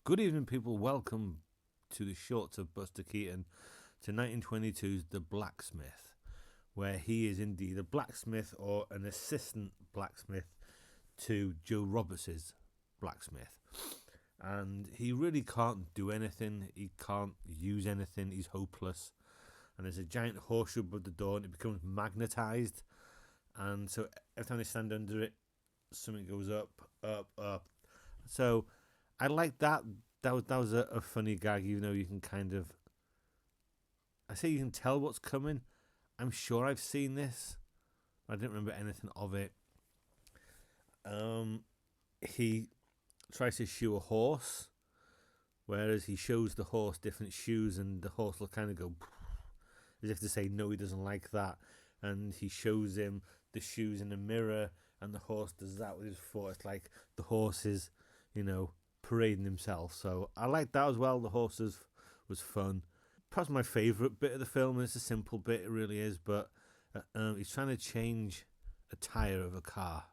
Good evening, people. Welcome to the shorts of Buster Keaton, to 1922's The Blacksmith, where he is indeed a blacksmith or an assistant blacksmith to Joe Roberts' blacksmith. And he really can't do anything. He can't use anything. He's hopeless. And there's a giant horseshoe above the door and it becomes magnetized. And so every time they stand under it, something goes up, up, up. So I like that. That was a funny gag, even though you can kind of... I say you can tell what's coming. I'm sure I've seen this. I didn't remember anything of it. He tries to shoe a horse, whereas he shows the horse different shoes, and the horse will kind of go as if to say no, he doesn't like that. And he shows him the shoes in the mirror, and the horse does that with his foot. It's like the horse is, parading himself. So I like that as well. The horse was fun. Perhaps my favourite bit of the film, and it's a simple bit, it really is, but he's trying to change a tyre of a car.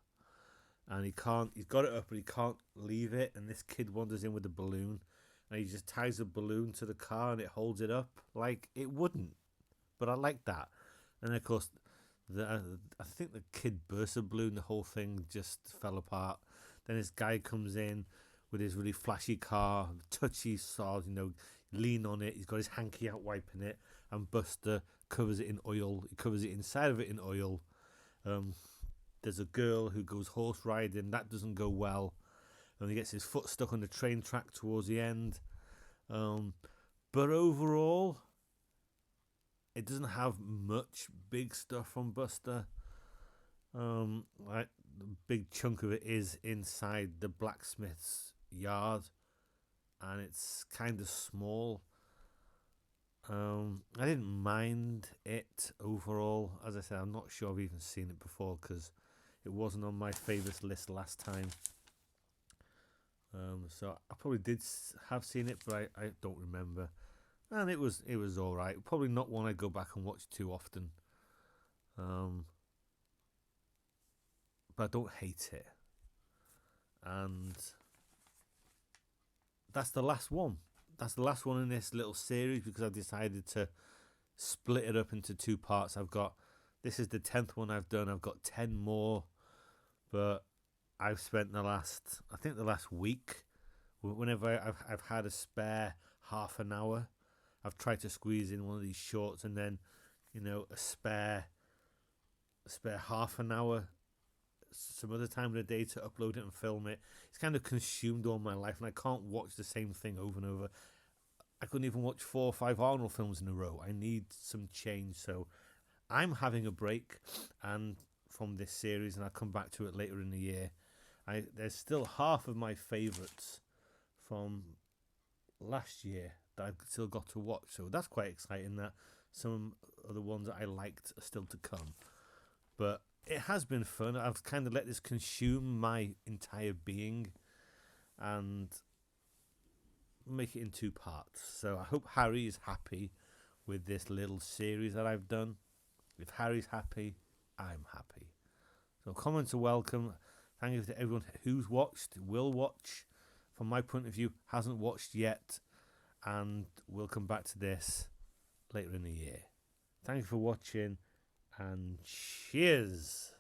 And he's got it up, but he can't leave it. And this kid wanders in with a balloon, and he just ties a balloon to the car, and it holds it up like it wouldn't. But I like that. And of course, I think the kid burst a balloon. The whole thing just fell apart. Then this guy comes in with his really flashy car, touchy sod, lean on it. He's got his hanky out wiping it, and Buster covers it in oil. He covers it inside of it in oil. There's a girl who goes horse riding. That doesn't go well. And he gets his foot stuck on the train track towards the end. But overall, it doesn't have much big stuff from Buster. Like the big chunk of it is inside the blacksmith's yard, and it's kind of small. I didn't mind it overall. As I said, I'm not sure I've even seen it before because it wasn't on my favourites list last time. So I probably did have seen it, but I don't remember. And it was all right. Probably not one I go back and watch too often. But I don't hate it. And that's the last one. That's the last one in this little series because I've decided to split it up into two parts. This is the 10th one I've done. I've got 10 more, but I've spent the last week, whenever I've had a spare half an hour, I've tried to squeeze in one of these shorts, and then, a spare half an hour some other time of the day to upload it and film it. It's kind of consumed all my life, and I can't watch the same thing over and over. I couldn't even watch 4 or 5 Arnold films in a row. I need some change, so I'm having a break and from this series, and I'll come back to it later in the year. There's still half of my favourites from last year that I've still got to watch, so that's quite exciting that some of the ones that I liked are still to come. But it has been fun. I've kind of let this consume my entire being and make it in 2 parts. So I hope Harry is happy with this little series that I've done. If Harry's happy, I'm happy. So comments are welcome. Thank you to everyone who's watched, will watch, from my point of view, hasn't watched yet, and we'll come back to this later in the year. Thank you for watching, and cheers.